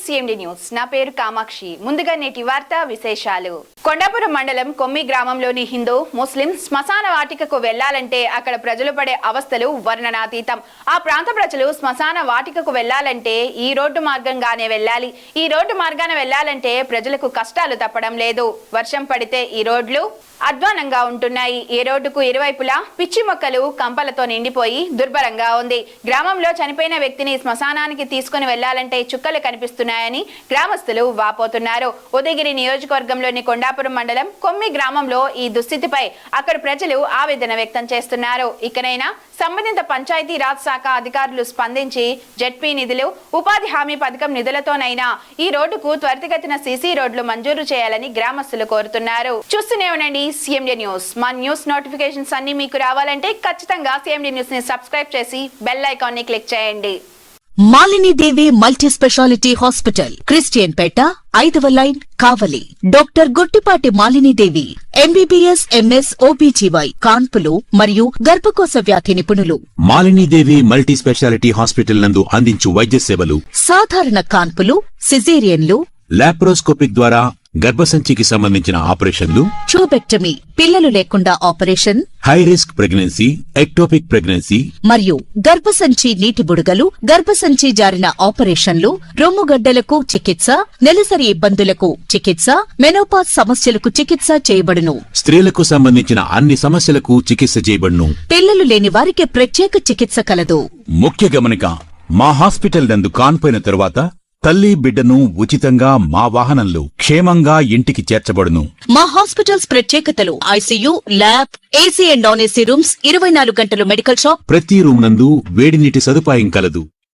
CMD news. నా పేరు కామాక్షి. ముందుగా నేటి వార్తా విశేషాలు. కొండాపురం మండలం కొమ్మి గ్రామంలోని హిందూ ముస్లిం శ్మశాన వాటికకు వెళ్లాలంటే అక్కడ ప్రజలు పడే అవస్థలు వర్ణనాతీతం. ఆ ప్రాంత ప్రజలు శ్మశాన వాటికకు వెళ్లాలంటే ఈ రోడ్డు మార్గంగానే వెళ్ళాలి. ఈ రోడ్డు మార్గాన వెళ్లాలంటే ప్రజలకు కష్టాలు తప్పడం లేదు. వర్షం పడితే ఈ రోడ్లు అధ్వానంగా ఉంటున్నాయి. ఏ రోడ్డుకు ఇరువైపులా పిచ్చి మొక్కలు కంపలతో నిండిపోయి దుర్భరంగా ఉంది. గ్రామంలో చనిపోయిన వ్యక్తిని శ్మశానానికి తీసుకుని వెళ్లాలంటే చుక్కలు కనిపిస్తున్నాయని గ్రామస్తులు వాపోతున్నారు. ఉదయగిరి నియోజకవర్గంలోని కొండాపురం మండలం కొమ్మి గ్రామంలో ఈ దుస్థితిపై అక్కడ ప్రజలు ఆవేదన వ్యక్తం చేస్తున్నారు. ఇకనైనా సంబంధిత పంచాయతీ రాజ్ శాఖ అధికారులు స్పందించి జెడ్పీ నిధులు, ఉపాధి హామీ పథకం నిధులతోనైనా ఈ రోడ్డుకు త్వరితగతిన సీసీ రోడ్లు మంజూరు చేయాలని గ్రామస్తులు కోరుతున్నారు. చూస్తూనే ఉండండి సిఎండి న్యూస్. మా న్యూస్ నోటిఫికేషన్స్ అన్ని మీకు రావాలంటే ఖచ్చితంగా సిఎండి న్యూస్ ని సబ్స్క్రైబ్ చేసి బెల్ ఐకాన్ ని క్లిక్ చేయండి. Malini Devi multi speciality hospital, Christian Peta, 5వ line, Kavali. Doctor Guttipati Malinidevi, MBBS, MS, OBGY, కాన్పులు మరియు గర్భకోశ వ్యాధి నిపుణులు. మాలినీదేవి మల్టీ స్పెషాలిటీ హాస్పిటల్ నందు అందించు వైద్య సేవలు: సాధారణ కాన్పులు, సిజేరియన్లు, లాప్రోస్కోపిక్ ద్వారా గర్భసంచికి సంబంధించిన ఆపరేషన్లు, ట్యూబెక్టమీ, పిల్లలు లేకుండా operation, high risk pregnancy, ectopic pregnancy మరియు గర్భసంచి నీటి బుడగలు, గర్భసంచి జారిన ఆపరేషన్లు, రొమ్ముగడ్డలకు చికిత్స, నెలసరి ఇబ్బందులకు చికిత్స, మెనోపాజ్ సమస్యలకు చికిత్స చేయబడును. స్త్రీలకు సంబంధించిన అన్ని సమస్యలకు చికిత్స చేయబడును. పిల్లలు లేని వారికి ప్రత్యేక చికిత్స కలదు. ముఖ్య గమనిక: మా హాస్పిటల్ నందు కాన్పోయిన తరువాత తల్లి బిడ్డను ఉచితంగా మా వాహనంలో క్షేమంగా ఇంటికి చేర్చబడును. మా హాస్పిటల్స్ ప్రత్యేకతలు: ICU, lab, AC and non AC rooms, 24 గంటలు మెడికల్ షాప్, ప్రతి రూమ్ నందు వేడి నీటి సదుపాయం కలదు.